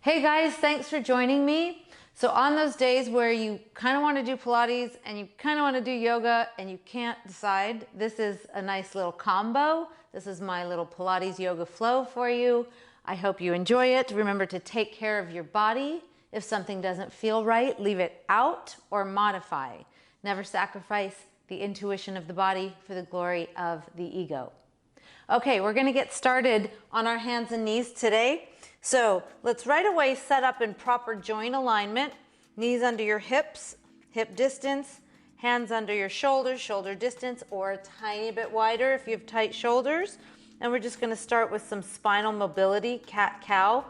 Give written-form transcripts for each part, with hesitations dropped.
Hey guys, thanks for joining me. So on those days where you kind of want to do Pilates and you kind of want to do yoga and you can't decide, this is a nice little combo. This is my little Pilates yoga flow for you. I hope you enjoy it. Remember to take care of your body. If something doesn't feel right, leave it out or modify. Never sacrifice the intuition of the body for the glory of the ego. Okay, we're gonna get started on our hands and knees today. So let's right away set up in proper joint alignment. Knees under your hips, hip distance, hands under your shoulders, shoulder distance, or a tiny bit wider if you have tight shoulders. And we're just gonna start with some spinal mobility, cat-cow.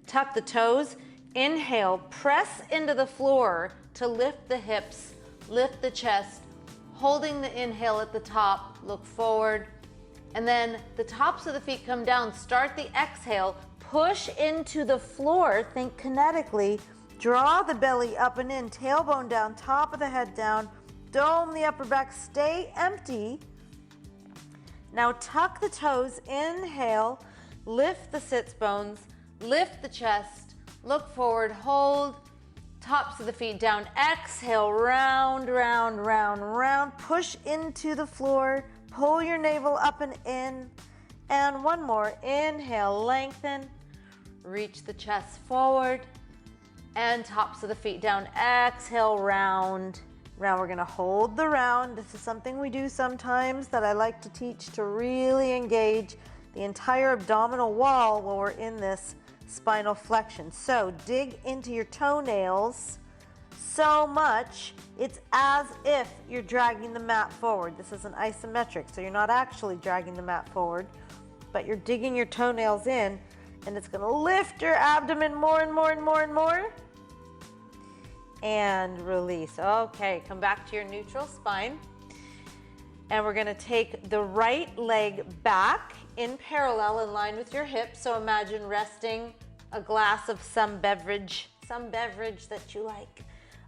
Tuck the toes, inhale, press into the floor to lift the hips, lift the chest, holding the inhale at the top, look forward. And then the tops of the feet come down. Start the exhale, push into the floor, think kinetically, draw the belly up and in, tailbone down, top of the head down, dome the upper back, stay empty. Now tuck the toes, inhale, lift the sits bones, lift the chest, look forward, hold, tops of the feet down, exhale, round, round, round, round, push into the floor, pull your navel up and in, and one more, inhale, lengthen, reach the chest forward, and tops of the feet down, exhale, round. Now we're gonna hold the round. This is something we do sometimes that I like to teach to really engage the entire abdominal wall while we're in this spinal flexion. So dig into your toenails so much, it's as if you're dragging the mat forward. This is an isometric, so you're not actually dragging the mat forward, but you're digging your toenails in, and it's gonna lift your abdomen more and more and more and more. And release. Okay, come back to your neutral spine. And we're gonna take the right leg back in parallel in line with your hips. So imagine resting a glass of some beverage that you like.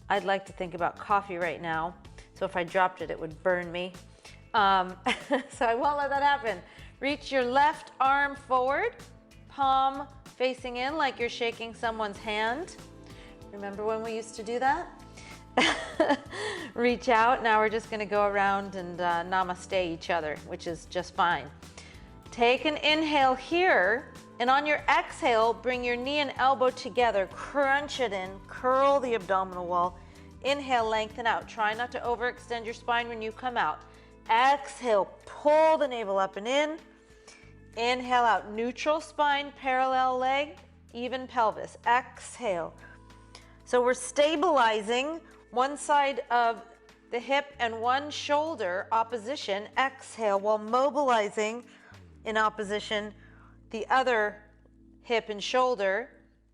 I'd like to think about coffee right now. So if I dropped it, it would burn me. So I won't let that happen. Reach your left arm forward, palm facing in like you're shaking someone's hand. Remember when we used to do that? Reach out. Now we're just gonna go around and namaste each other, which is just fine. Take an inhale here, and on your exhale, bring your knee and elbow together, crunch it in, curl the abdominal wall. Inhale, lengthen out. Try not to overextend your spine when you come out. Exhale, pull the navel up and in. Inhale out, neutral spine, parallel leg, even pelvis. Exhale. So we're stabilizing one side of the hip and one shoulder, opposition. Exhale, while mobilizing in opposition the other hip and shoulder,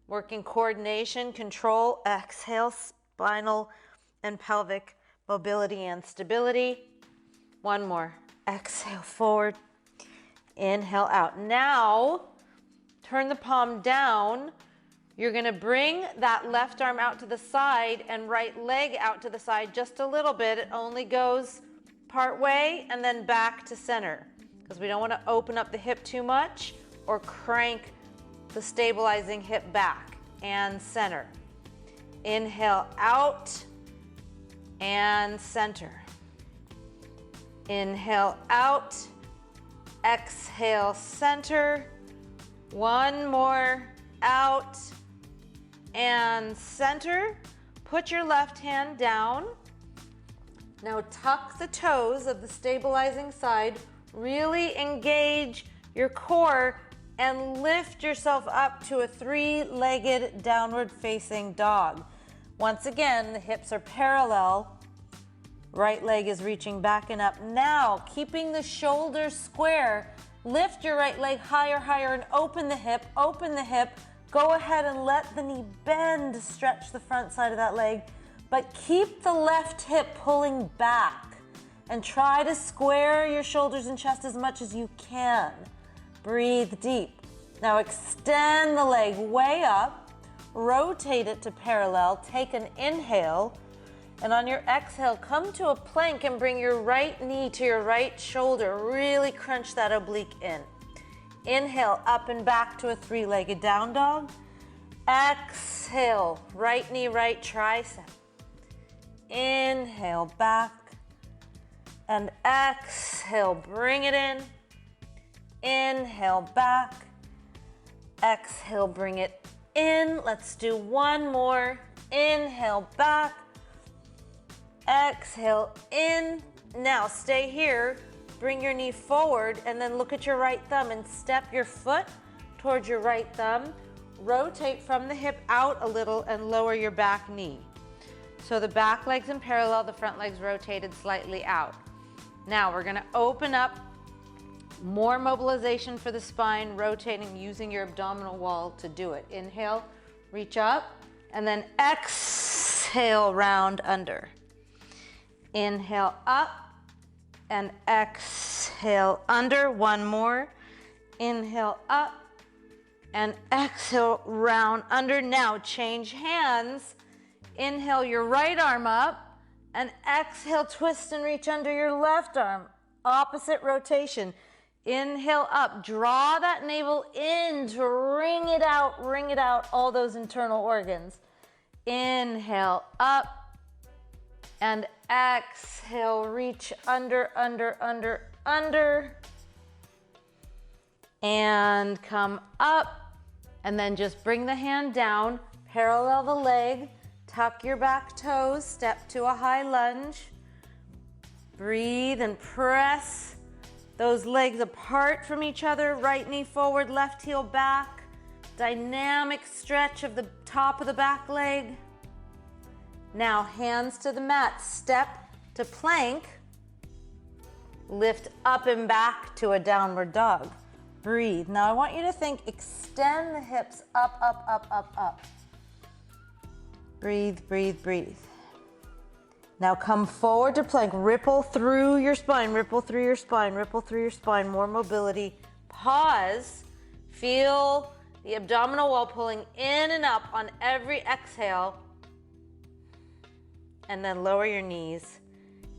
working coordination, control. Exhale, spinal and pelvic mobility and stability. One more. Exhale, forward. Inhale out. Now, turn the palm down. You're gonna bring that left arm out to the side and right leg out to the side just a little bit. It only goes part way and then back to center, because we don't wanna open up the hip too much or crank the stabilizing hip back, and center. Inhale out and center. Inhale out, exhale, center. One more, out and center. Put your left hand down. Now tuck the toes of the stabilizing side. Really engage your core and lift yourself up to a three-legged downward facing dog. Once again, the hips are parallel. Right leg is reaching back and up. Now, keeping the shoulders square, lift your right leg higher, higher, and open the hip, open the hip. Go ahead and let the knee bend, stretch the front side of that leg, but keep the left hip pulling back and try to square your shoulders and chest as much as you can. Breathe deep. Now extend the leg way up, rotate it to parallel, take an inhale, and on your exhale, come to a plank and bring your right knee to your right shoulder. Really crunch that oblique in. Inhale, up and back to a three-legged down dog. Exhale, right knee, right tricep. Inhale, back. And exhale, bring it in. Inhale, back. Exhale, bring it in. Let's do one more. Inhale, back. Exhale, in. Now stay here. Bring your knee forward and then look at your right thumb and step your foot towards your right thumb. Rotate from the hip out a little and lower your back knee. So the back leg's in parallel, the front leg's rotated slightly out. Now we're gonna open up, more mobilization for the spine, rotating, using your abdominal wall to do it. Inhale, reach up, and then exhale, round under. Inhale up, and exhale under. One more. Inhale up, and exhale, round under. Now change hands. Inhale your right arm up, and exhale, twist and reach under your left arm. Opposite rotation. Inhale up, draw that navel in to wring it out, all those internal organs. Inhale up, and exhale, reach under, and come up, and then just bring the hand down, parallel the leg, tuck your back toes, step to a high lunge. Breathe and press those legs apart from each other, right knee forward, left heel back. Dynamic stretch of the top of the back leg. Now hands to the mat, step to plank. Lift up and back to a downward dog. Breathe. Now I want you to think, extend the hips up. Breathe, breathe, breathe. Now come forward to plank, ripple through your spine, ripple through your spine, ripple through your spine, more mobility. Pause, feel the abdominal wall pulling in and up on every exhale, and then lower your knees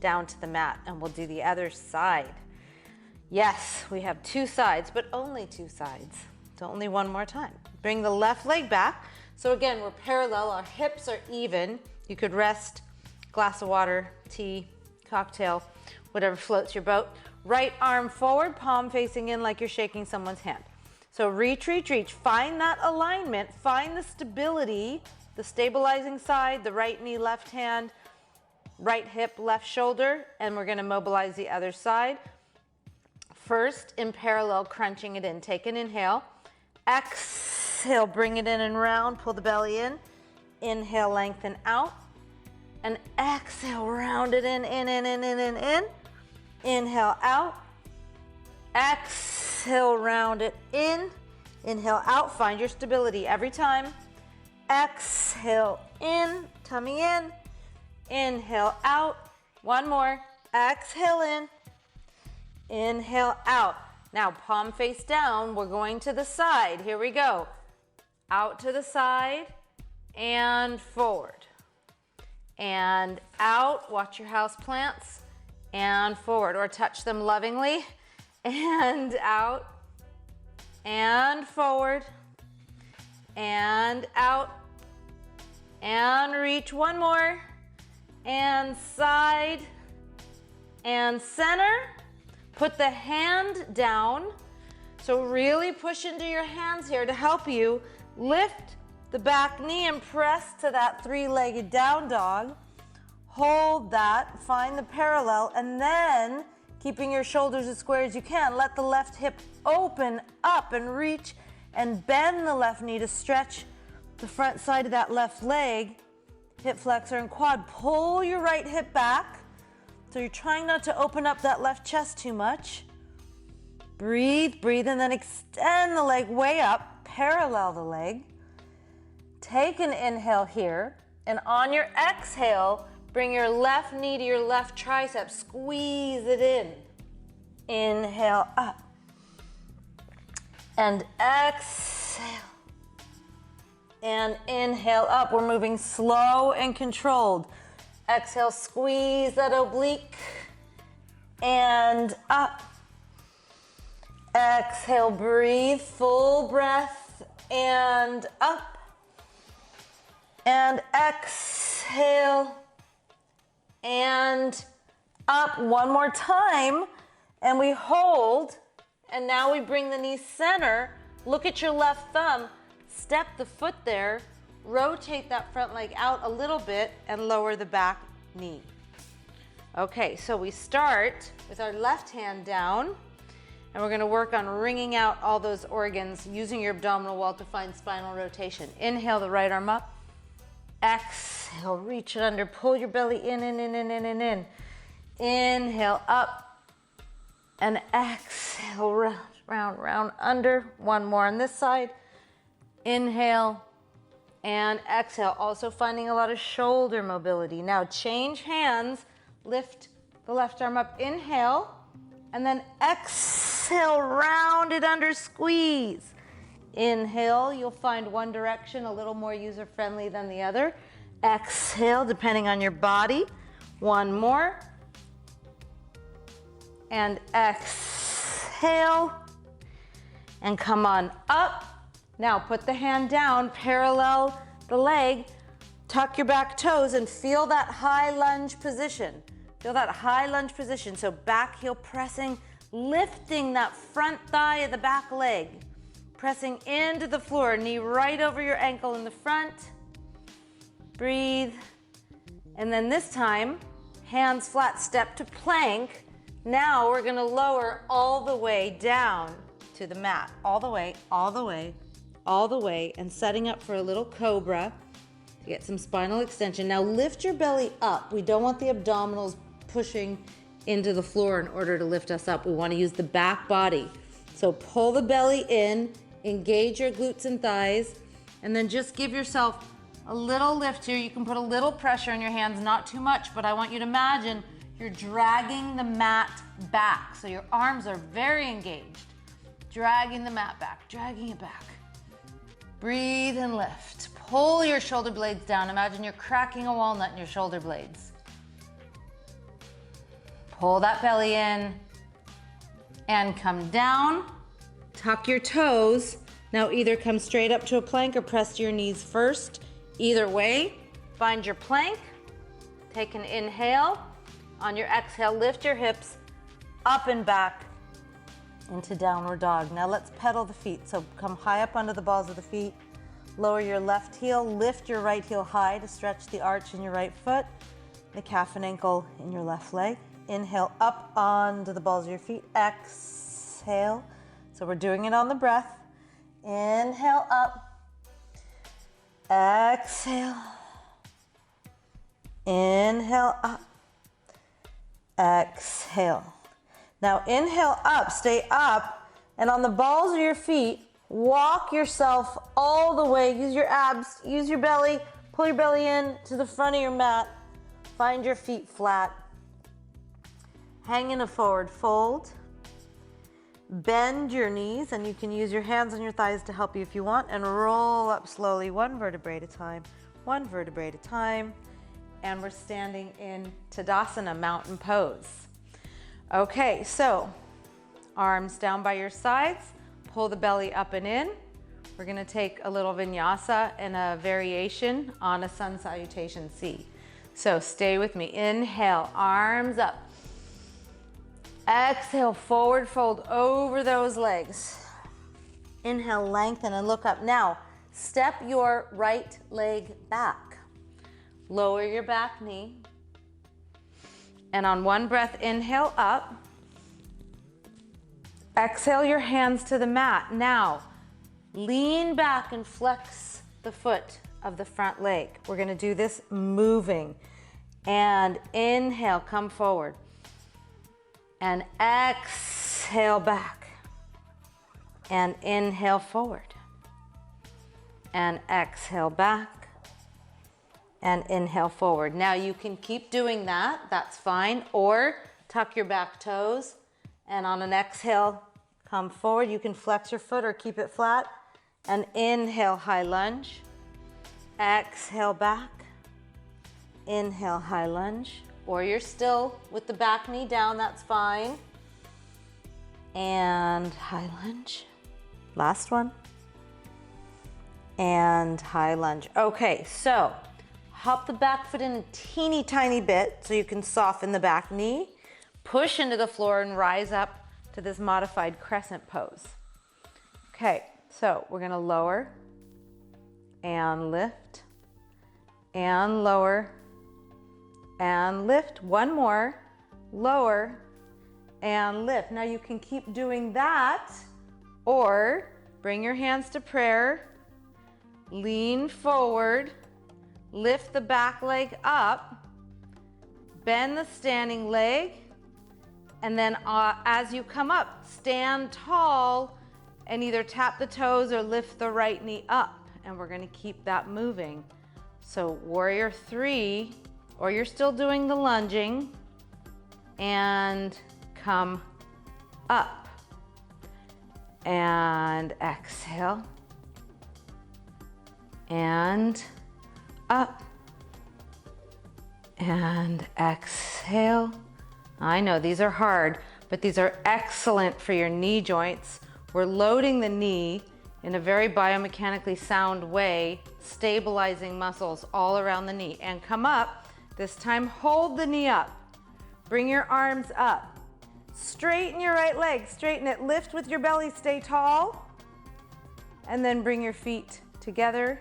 down to the mat, and we'll do the other side. Yes, we have two sides, but only two sides, so only one more time. Bring the left leg back. So again, we're parallel, our hips are even. You could rest, glass of water, tea, cocktail, whatever floats your boat. Right arm forward, palm facing in like you're shaking someone's hand. So reach, reach, reach. Find that alignment, find the stability, the stabilizing side, the right knee, left hand, right hip, left shoulder, and we're gonna mobilize the other side. First, in parallel, crunching it in. Take an inhale. Exhale, bring it in and round, pull the belly in. Inhale, lengthen out. And exhale, round it in. Inhale, out. Exhale, round it in. Inhale, out. Find your stability every time. Exhale, in. Tummy in. Inhale, out. One more. Exhale, in. Inhale, out. Now, palm face down. We're going to the side. Here we go. Out to the side and forward. And out, watch your house plants, and forward, or touch them lovingly, and out, and forward, and out, and reach. One more, and side, and center. Put the hand down, so really push into your hands here to help you lift the back knee and press to that three-legged down dog. Hold that, find the parallel, and then keeping your shoulders as square as you can, let the left hip open up and reach and bend the left knee to stretch the front side of that left leg, hip flexor and quad. Pull your right hip back, so you're trying not to open up that left chest too much. Breathe, breathe, and then extend the leg way up, parallel the leg. Take an inhale here, and on your exhale, bring your left knee to your left tricep, squeeze it in. Inhale up, and exhale, and inhale up. We're moving slow and controlled. Exhale, squeeze that oblique, and up. Exhale, breathe, full breath, and up. and exhale, and up. One more time, and we hold, and now we bring the knees center. Look at your left thumb, step the foot there, rotate that front leg out a little bit, and lower the back knee. Okay, so we start with our left hand down, and we're gonna work on wringing out all those organs using your abdominal wall to find spinal rotation. Inhale the right arm up. Exhale, reach it under, pull your belly in. Inhale up, and exhale, round, under. One more on this side. Inhale, and exhale. Also finding a lot of shoulder mobility. Now change hands, lift the left arm up, inhale, and then exhale, round it under, squeeze. Inhale, you'll find one direction a little more user-friendly than the other. Exhale, depending on your body. One more. And exhale. And come on up. Now put the hand down, parallel the leg, tuck your back toes, and feel that high lunge position. Feel that high lunge position. So back heel pressing, lifting that front thigh of the back leg. Pressing into the floor, knee right over your ankle in the front. Breathe. And then this time, hands flat, step to plank. Now we're gonna lower all the way down to the mat. All the way, and setting up for a little cobra to get some spinal extension. Now lift your belly up. We don't want the abdominals pushing into the floor in order to lift us up. We wanna use the back body. So pull the belly in, engage your glutes and thighs, and then just give yourself a little lift here. You can put a little pressure in your hands, not too much, but I want you to imagine you're dragging the mat back. So your arms are very engaged. Dragging the mat back, dragging it back. Breathe and lift. Pull your shoulder blades down. Imagine you're cracking a walnut in your shoulder blades. Pull that belly in and come down. Tuck your toes. Now either come straight up to a plank or press to your knees first. Either way, find your plank. Take an inhale. On your exhale, lift your hips up and back into downward dog. Now let's pedal the feet. So come high up under the balls of the feet. Lower your left heel, lift your right heel high to stretch the arch in your right foot, the calf and ankle in your left leg. Inhale up onto the balls of your feet. Exhale. So we're doing it on the breath. Inhale up. Exhale. Inhale up. Exhale. Now inhale up, stay up, and on the balls of your feet, walk yourself all the way. Use your abs, use your belly, pull your belly in to the front of your mat. Find your feet flat. Hang in a forward fold. Bend your knees, and you can use your hands on your thighs to help you if you want, and roll up slowly, one vertebrae at a time, and we're standing in Tadasana, mountain pose. Okay, so arms down by your sides, pull the belly up and in. We're gonna take a little vinyasa and a variation on a sun salutation C. So stay with me. Inhale, arms up. Exhale, forward fold over those legs. Inhale, lengthen and look up. Now, step your right leg back. Lower your back knee. And on one breath, inhale up. Exhale your hands to the mat. Now, lean back and flex the foot of the front leg. We're gonna do this moving. And inhale, come forward. And exhale back. And inhale forward. And exhale back. And inhale forward. Now you can keep doing that, that's fine, or tuck your back toes, and on an exhale, come forward. You can flex your foot or keep it flat, and inhale, high lunge. Exhale back. Inhale, high lunge, or you're still with the back knee down, that's fine. And high lunge. Last one. and high lunge. Okay, so hop the back foot in a teeny tiny bit so you can soften the back knee. Push into the floor and rise up to this modified crescent pose. Okay, so we're gonna lower and lift and lower and lift. One more, lower and lift. Now you can keep doing that, or bring your hands to prayer, lean forward, lift the back leg up, bend the standing leg, and then as you come up, stand tall and either tap the toes or lift the right knee up. And we're gonna keep that moving. So warrior 3, or you're still doing the lunging, and come up. And exhale. And up. And exhale. I know these are hard, but these are excellent for your knee joints. We're loading the knee in a very biomechanically sound way, stabilizing muscles all around the knee. And come up. This time, hold the knee up. Bring your arms up. Straighten your right leg. Straighten it. Lift with your belly. Stay tall. And then bring your feet together,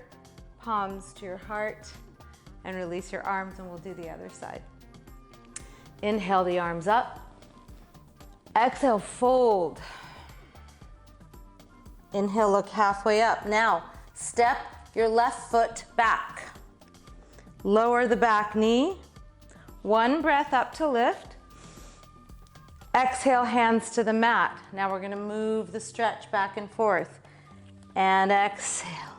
palms to your heart, and release your arms, and we'll do the other side. Inhale the arms up. Exhale, fold. Inhale, look halfway up. Now, step your left foot back. Lower the back knee. One breath up to lift. Exhale, hands to the mat. Now we're gonna move the stretch back and forth. And exhale.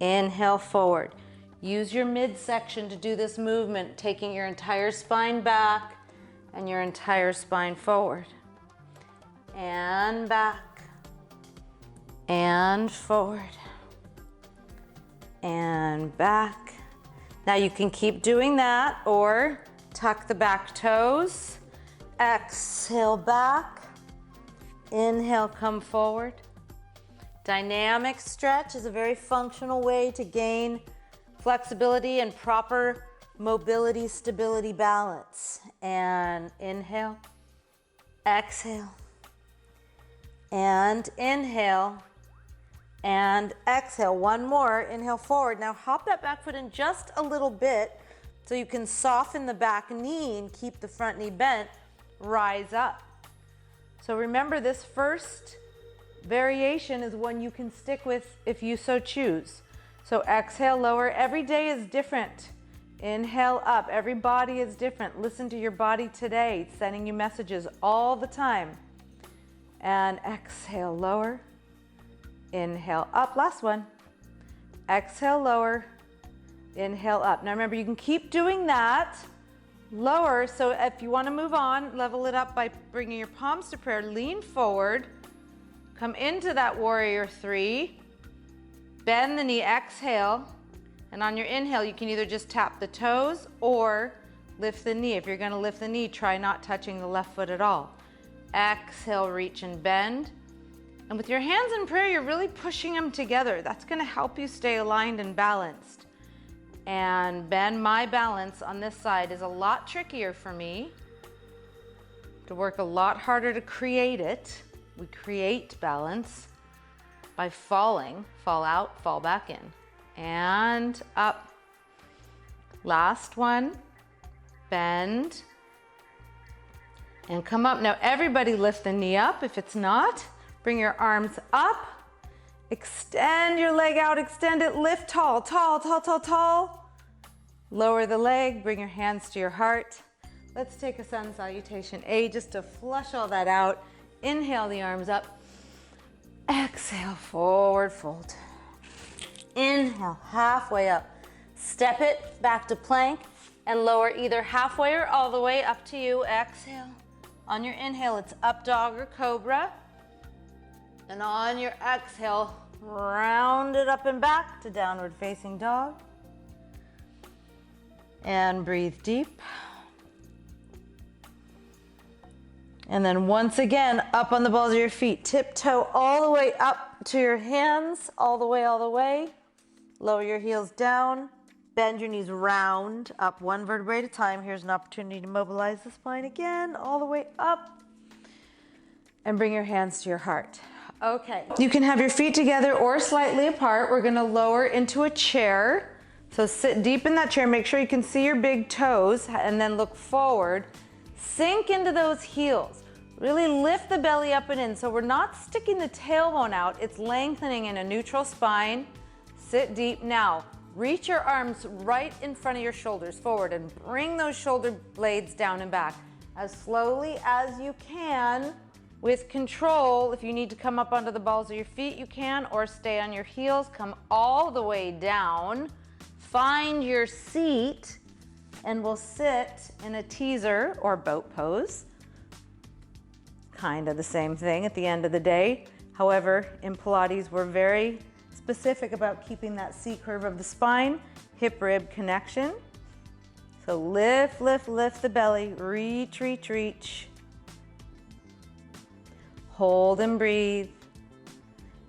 Inhale, forward. Use your midsection to do this movement, taking your entire spine back and your entire spine forward. And back. And forward. And back. Now you can keep doing that, or tuck the back toes. Exhale back. Inhale, come forward. Dynamic stretch is a very functional way to gain flexibility and proper mobility, stability, balance. And inhale, exhale, and inhale, and exhale. One more, inhale forward. Now hop that back foot in just a little bit so you can soften the back knee and keep the front knee bent. Rise up. So remember, this first variation is one you can stick with if you so choose. So exhale, lower. Every day is different. Inhale up. Every body is different. Listen to your body today. It's sending you messages all the time. And exhale, lower. Inhale up. Last one. Exhale, lower. Inhale up. Now remember, you can keep doing that. Lower. So if you want to move on, level it up by bringing your palms to prayer. Lean forward. Come into that warrior 3. Bend the knee. Exhale. And on your inhale, you can either just tap the toes or lift the knee. If you're going to lift the knee, try not touching the left foot at all. Exhale, reach and bend. And with your hands in prayer, you're really pushing them together. That's going to help you stay aligned and balanced. And bend. My balance on this side is a lot trickier for me. To work a lot harder to create it. We create balance by falling. Fall out, fall back in. And up. Last one. Bend. And come up. Now everybody lift the knee up. If it's not, bring your arms up. Extend your leg out. Extend it. Lift tall, tall, tall, tall, tall. Lower the leg. Bring your hands to your heart. Let's take a sun salutation A just to flush all that out. Inhale the arms up. Exhale, forward fold. Inhale, halfway up. Step it back to plank and lower either halfway or all the way, up to you. Exhale. On your inhale, it's up dog or cobra. And on your exhale, round it up and back to downward facing dog. And breathe deep. And then once again, up on the balls of your feet. Tiptoe all the way up to your hands all the way. Lower your heels down. Bend your knees round, up one vertebrae at a time. Here's an opportunity to mobilize the spine again, all the way up. And bring your hands to your heart. Okay. You can have your feet together or slightly apart. We're gonna lower into a chair. So sit deep in that chair. Make sure you can see your big toes and then look forward. Sink into those heels. Really lift the belly up and in. So we're not sticking the tailbone out. It's lengthening in a neutral spine. Sit deep now. Reach your arms right in front of your shoulders forward and bring those shoulder blades down and back as slowly as you can with control. If you need to come up onto the balls of your feet, you can, or stay on your heels. Come all the way down. Find your seat and we'll sit in a teaser or boat pose. Kind of the same thing at the end of the day. However, in Pilates, we're very specific about keeping that C curve of the spine, hip rib connection. So lift, lift, lift the belly, reach, reach, reach. Hold and breathe.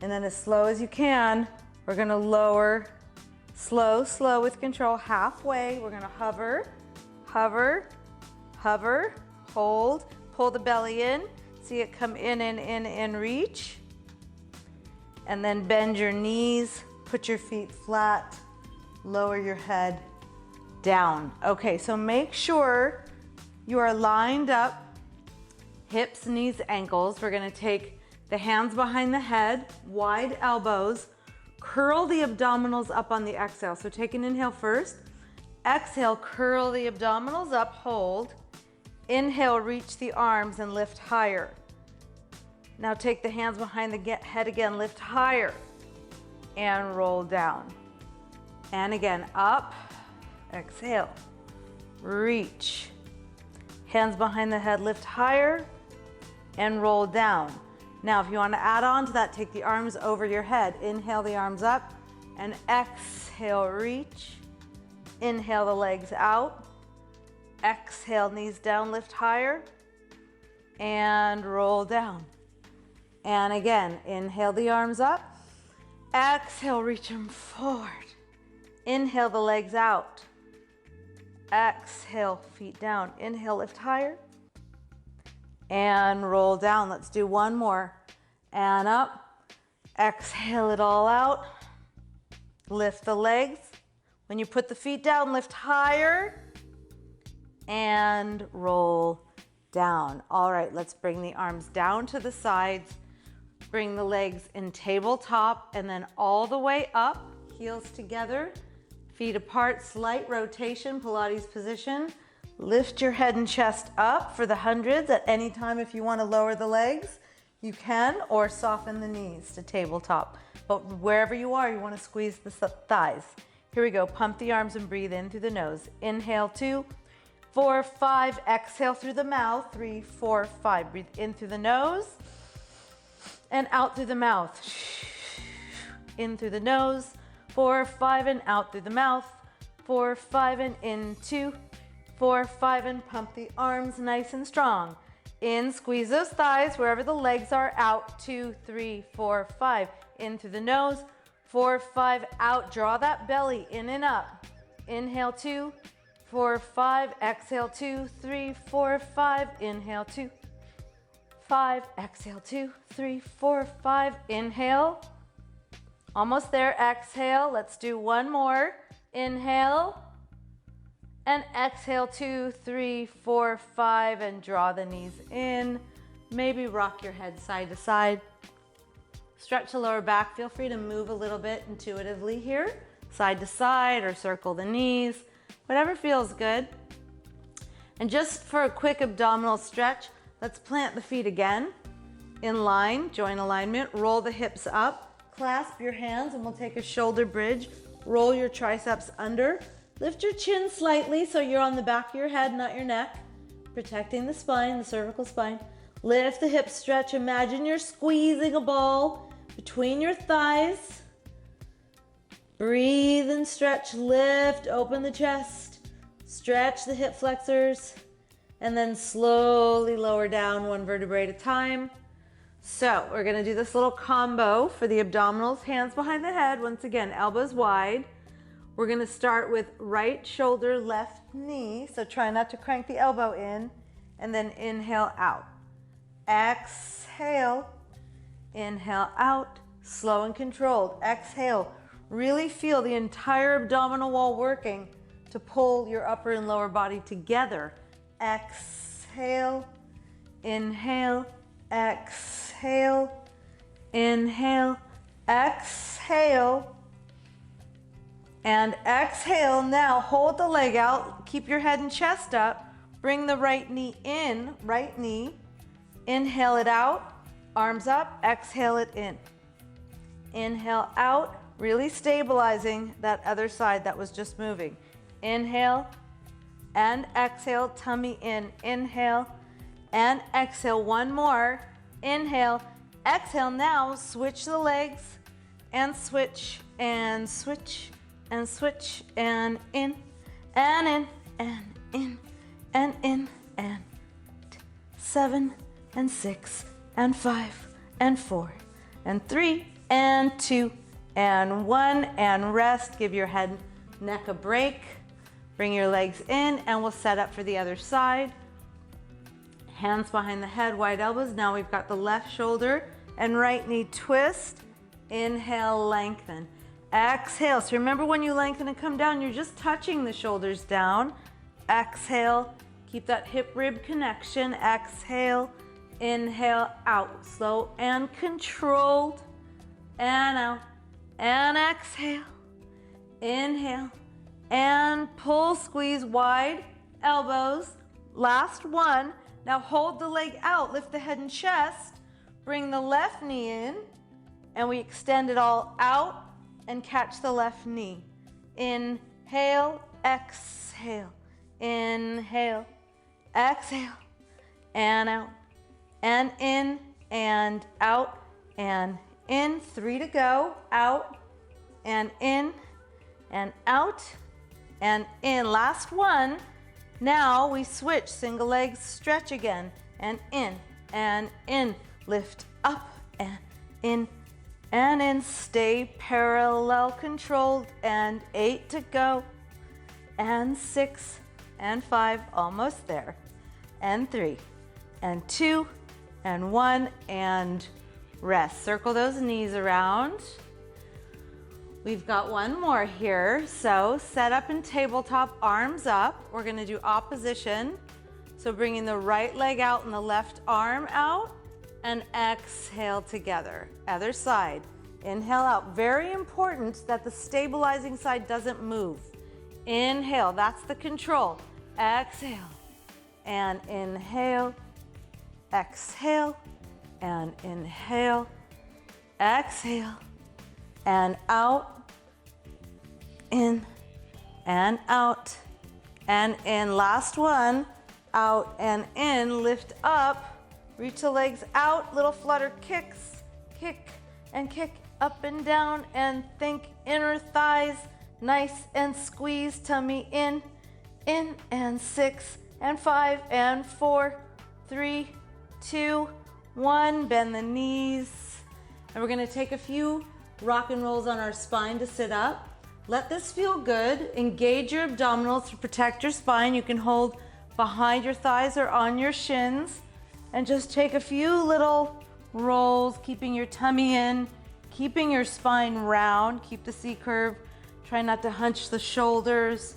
And then as slow as you can, we're gonna lower, slow, slow with control, halfway. We're gonna hover, hover, hover, hold, pull the belly in, see it come in, reach. And then bend your knees, put your feet flat, lower your head down. Okay, so make sure you are lined up, hips, knees, ankles. We're gonna take the hands behind the head, wide elbows, curl the abdominals up on the exhale. So take an inhale first. Exhale, curl the abdominals up, hold. Inhale, reach the arms and lift higher. Now take the hands behind the head again, lift higher and roll down. And again, up, exhale, reach. Hands behind the head, lift higher and roll down. Now, if you want to add on to that, take the arms over your head. Inhale the arms up and exhale, reach. Inhale the legs out. Exhale, knees down, lift higher and roll down. And again, inhale the arms up. Exhale, reach them forward. Inhale the legs out. Exhale, feet down. Inhale, lift higher. And roll down. Let's do one more. And up. Exhale it all out. Lift the legs. When you put the feet down, lift higher. And roll down. All right, let's bring the arms down to the sides. Bring the legs in tabletop and then all the way up, heels together, feet apart, slight rotation, Pilates position. Lift your head and chest up for the hundreds. At any time, if you want to lower the legs, you can, or soften the knees to tabletop. But wherever you are, you want to squeeze the thighs. Here we go. Pump the arms and breathe in through the nose. Inhale, 2, 4, 5. Exhale through the mouth. 3, 4, 5. Breathe in through the nose. And out through the mouth. In through the nose. 4, 5, and out through the mouth. 4, 5, and in 2, 4, 5, and pump the arms nice and strong. In, squeeze those thighs wherever the legs are. Out, 2, 3, 4, 5. In through the nose. 4, 5, out. Draw that belly in and up. Inhale, 2, 4, 5. Exhale, 2, 3, 4, 5. Inhale, 2, 5. Exhale, 2, 3, 4, 5. Inhale. Almost there. Exhale. Let's do one more. Inhale. And exhale, 2, 3, 4, 5. And draw the knees in. Maybe rock your head side to side. Stretch the lower back. Feel free to move a little bit intuitively here. Side to side or circle the knees. Whatever feels good. And just for a quick abdominal stretch, let's plant the feet again. In line, joint alignment. Roll the hips up. Clasp your hands and we'll take a shoulder bridge. Roll your triceps under. Lift your chin slightly so you're on the back of your head, not your neck. Protecting the spine, the cervical spine. Lift the hips, stretch. Imagine you're squeezing a ball between your thighs. Breathe and stretch. Lift, open the chest. Stretch the hip flexors. And then slowly lower down one vertebrae at a time. So we're gonna do this little combo for the abdominals, hands behind the head. Once again, elbows wide. We're gonna start with right shoulder, left knee. So try not to crank the elbow in, and then inhale out. Exhale, inhale out, slow and controlled. Exhale, really feel the entire abdominal wall working to pull your upper and lower body together. Exhale, inhale, exhale, inhale, exhale, and exhale. Now hold the leg out, keep your head and chest up, bring the right knee in, right knee, inhale it out, arms up, exhale it in. Inhale out, really stabilizing that other side that was just moving. Inhale and exhale, tummy in, inhale and exhale. One more, inhale, exhale. Now switch the legs and switch and switch and switch and in and in and in and in and 7 and 6 and 5 and 4 and 3 and 2 and 1 and rest. Give your head, neck a break. Bring your legs in and we'll set up for the other side. Hands behind the head, wide elbows. Now we've got the left shoulder and right knee twist. Inhale, lengthen. Exhale. So remember, when you lengthen and come down, you're just touching the shoulders down. Exhale. Keep that hip rib connection. Exhale. Inhale, out. Slow and controlled. And out. And exhale. Inhale. And pull, squeeze, wide elbows. Last one. Now hold the leg out, lift the head and chest, bring the left knee in, and we extend it all out and catch the left knee. Inhale, exhale, inhale, exhale, and out, and in, and out, and in. 3 to go. Out, and in, and out, and in. Last one. Now we switch, single legs, stretch again, and in, lift up, and in, stay parallel, controlled, and 8 to go, and 6, and 5, almost there, and 3, and 2, and 1, and rest. Circle those knees around. We've got one more here. So set up in tabletop, arms up. We're gonna do opposition. So bringing the right leg out and the left arm out, and exhale together. Other side. Inhale out. Very important that the stabilizing side doesn't move. Inhale, that's the control. Exhale, and inhale, exhale, and inhale, exhale, and out, in, and out, and in. Last one, out and in, lift up, reach the legs out, little flutter kicks, kick and kick up and down, and think inner thighs, nice and squeeze, tummy in, and 6, and 5, and 4, 3, 2, 1, bend the knees. And we're gonna take a few rock and rolls on our spine to sit up. Let this feel good. Engage your abdominals to protect your spine. You can hold behind your thighs or on your shins, and just take a few little rolls, keeping your tummy in, keeping your spine round. Keep the C curve. Try not to hunch the shoulders.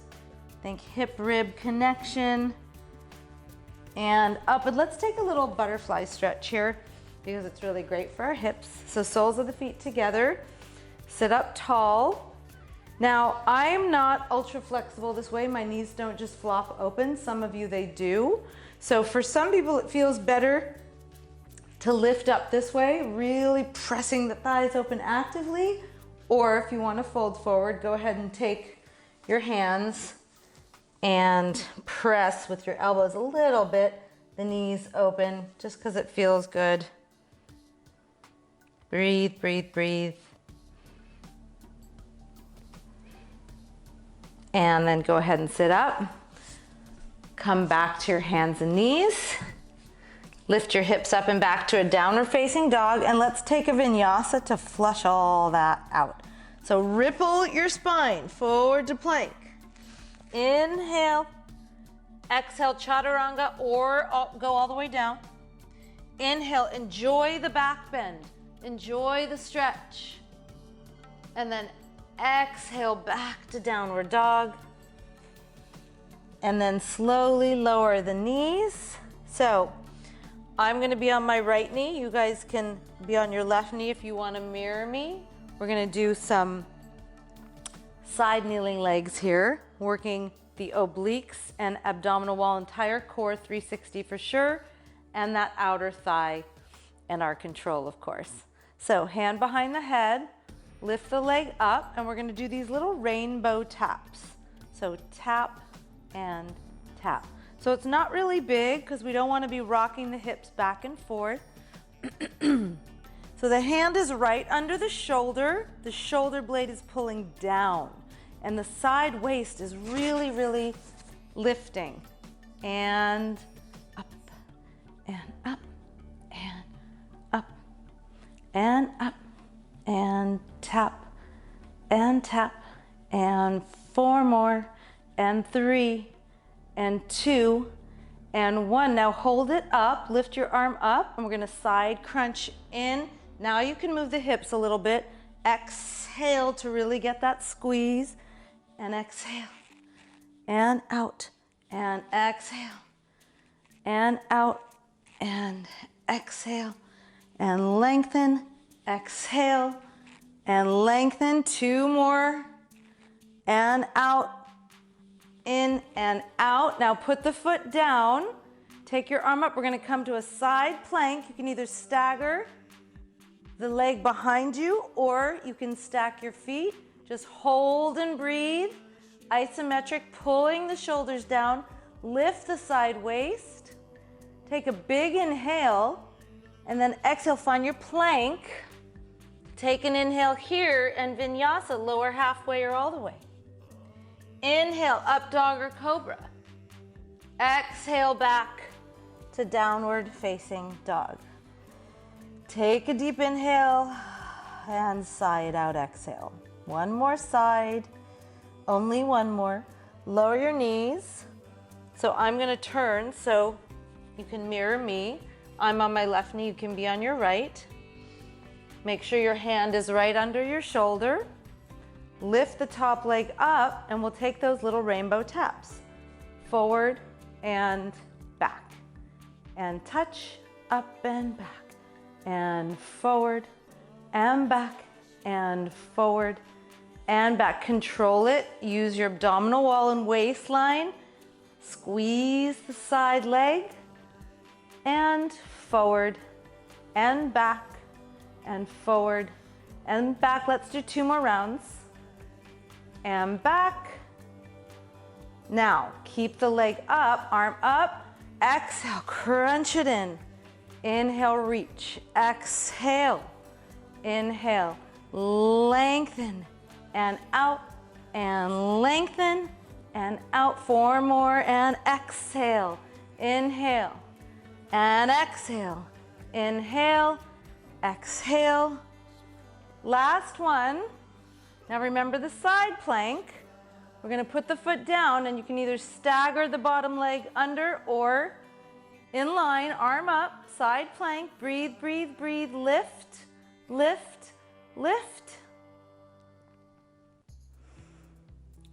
Think hip rib connection. And up, and let's take a little butterfly stretch here because it's really great for our hips. So soles of the feet together. Sit up tall. Now, I'm not ultra flexible this way. My knees don't just flop open. Some of you, they do. So for some people, it feels better to lift up this way, really pressing the thighs open actively. Or if you want to fold forward, go ahead and take your hands and press with your elbows a little bit, the knees open, just because it feels good. Breathe, breathe, breathe. And then go ahead and sit up. Come back to your hands and knees. Lift your hips up and back to a downward facing dog, and let's take a vinyasa to flush all that out. So ripple your spine forward to plank. Inhale. Exhale, chaturanga, or go all the way down. Inhale, enjoy the back bend. Enjoy the stretch. And then exhale back to downward dog. And then slowly lower the knees. So I'm gonna be on my right knee. You guys can be on your left knee if you wanna mirror me. We're gonna do some side kneeling legs here, working the obliques and abdominal wall, entire core, 360 for sure, and that outer thigh and our control, of course. So hand behind the head, lift the leg up, and we're gonna do these little rainbow taps. So tap and tap. So it's not really big because we don't want to be rocking the hips back and forth. So the hand is right under the shoulder blade is pulling down, and the side waist is really, really lifting. And up, and up, and up, and up, and tap, and 4 more, and 3, and 2, and 1. Now hold it up, lift your arm up, and we're gonna side crunch in. Now you can move the hips a little bit. Exhale to really get that squeeze, and exhale, and out, and exhale, and out, and exhale, and lengthen, exhale, and lengthen. 2 more, and out, in and out. Now put the foot down, take your arm up. We're gonna come to a side plank. You can either stagger the leg behind you, or you can stack your feet. Just hold and breathe. Isometric, pulling the shoulders down. Lift the side waist. Take a big inhale, and then exhale, find your plank. Take an inhale here, and vinyasa, lower halfway or all the way. Inhale, up dog or cobra. Exhale back to downward facing dog. Take a deep inhale and sigh it out, exhale. 1 more side, only 1 more. Lower your knees. So I'm gonna turn so you can mirror me. I'm on my left knee, you can be on your right. Make sure your hand is right under your shoulder. Lift the top leg up, and we'll take those little rainbow taps. Forward and back. And touch, up and back. And forward and back, and forward and back. Control it. Use your abdominal wall and waistline. Squeeze the side leg, and forward and back, and forward and back. Let's do 2 more rounds. And back. Now, keep the leg up, arm up. Exhale, crunch it in. Inhale, reach. Exhale. Inhale, lengthen, and out, and lengthen, and out. 4 more, and exhale. Inhale, and exhale. Inhale, exhale. Last one. Now remember the side plank. We're gonna put the foot down, and you can either stagger the bottom leg under or in line, arm up, side plank. Breathe, breathe, breathe. Lift, lift, lift.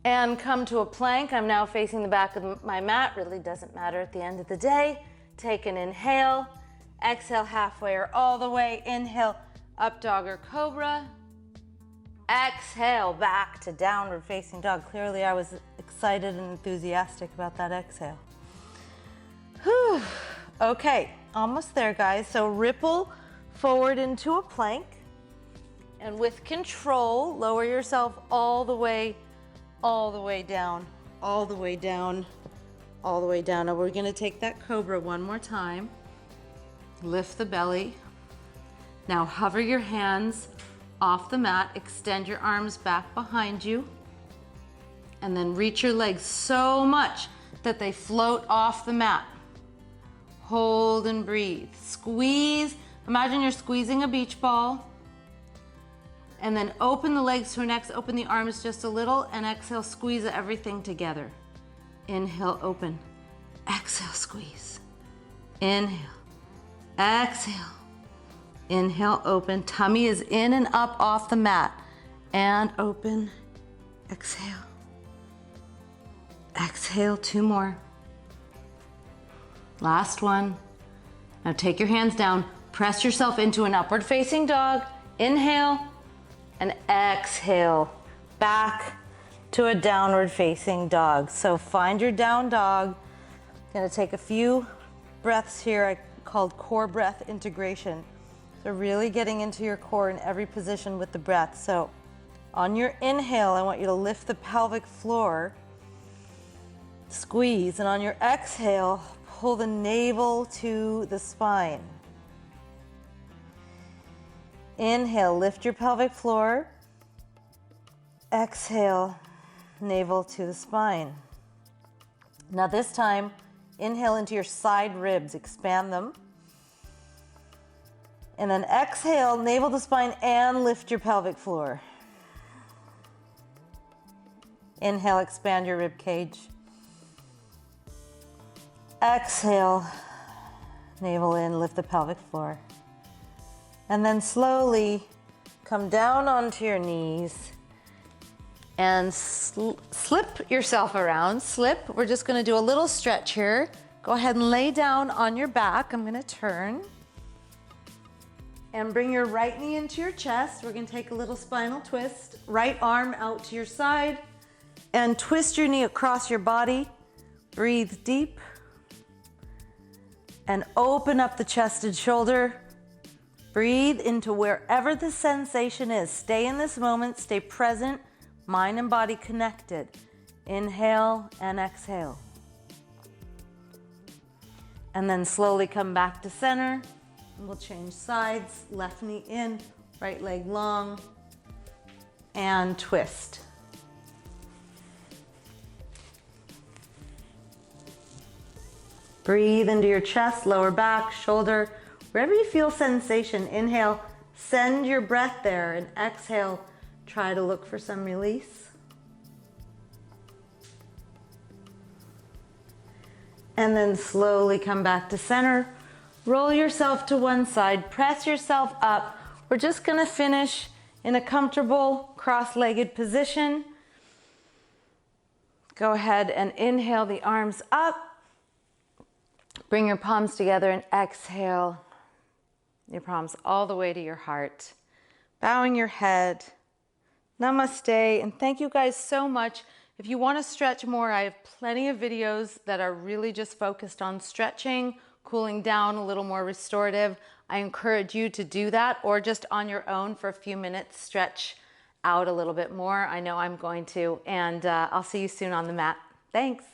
And come to a plank. I'm now facing the back of my mat. Really doesn't matter at the end of the day. Take an inhale. Exhale halfway or all the way. Inhale, up dog or cobra. Exhale, back to downward facing dog. Clearly I was excited and enthusiastic about that exhale. Whew. Okay, almost there, guys. So ripple forward into a plank, and with control, lower yourself all the way down, all the way down, all the way down. Now we're gonna take that cobra one more time. Lift the belly. Now hover your hands off the mat, extend your arms back behind you, and then reach your legs so much that they float off the mat. hold and breathe. Squeeze, imagine you're squeezing a beach ball. And then open the legs to an X, open the arms just a little, and exhale, squeeze everything together. Inhale, open. Exhale, squeeze. Inhale. Exhale. Inhale, open. Tummy is in and up off the mat. And open. Exhale. Exhale, 2 more. Last one. Now take your hands down. Press yourself into an upward facing dog. Inhale. And exhale, back to a downward facing dog. So find your down dog. Gonna take a few breaths here I called core breath integration. So really getting into your core in every position with the breath. So on your inhale, I want you to lift the pelvic floor, squeeze, and on your exhale, pull the navel to the spine. Inhale, lift your pelvic floor. Exhale, navel to the spine. Now this time, inhale into your side ribs, expand them. And then exhale, navel to spine and lift your pelvic floor. Inhale, expand your rib cage. Exhale, navel in, lift the pelvic floor. And then slowly come down onto your knees and slip yourself around. Slip. We're just going to do a little stretch here. Go ahead and lay down on your back. I'm going to turn. And bring your right knee into your chest. We're going to take a little spinal twist. Right arm out to your side. And twist your knee across your body. Breathe deep. And open up the chest and shoulder. Breathe into wherever the sensation is. Stay in this moment, stay present, mind and body connected. Inhale and exhale. And then slowly come back to center. And we'll change sides, left knee in, right leg long, and twist. Breathe into your chest, lower back, shoulder, wherever you feel sensation. Inhale, send your breath there, and exhale, try to look for some release. And then slowly come back to center. Roll yourself to one side, press yourself up. We're just gonna finish in a comfortable cross-legged position. Go ahead and inhale the arms up. Bring your palms together and exhale. Your palms all the way to your heart. Bowing your head. Namaste, and thank you guys so much. If you want to stretch more, I have plenty of videos that are really just focused on stretching, cooling down, a little more restorative. I encourage you to do that, or just on your own for a few minutes, stretch out a little bit more. I know I'm going to, and I'll see you soon on the mat. Thanks.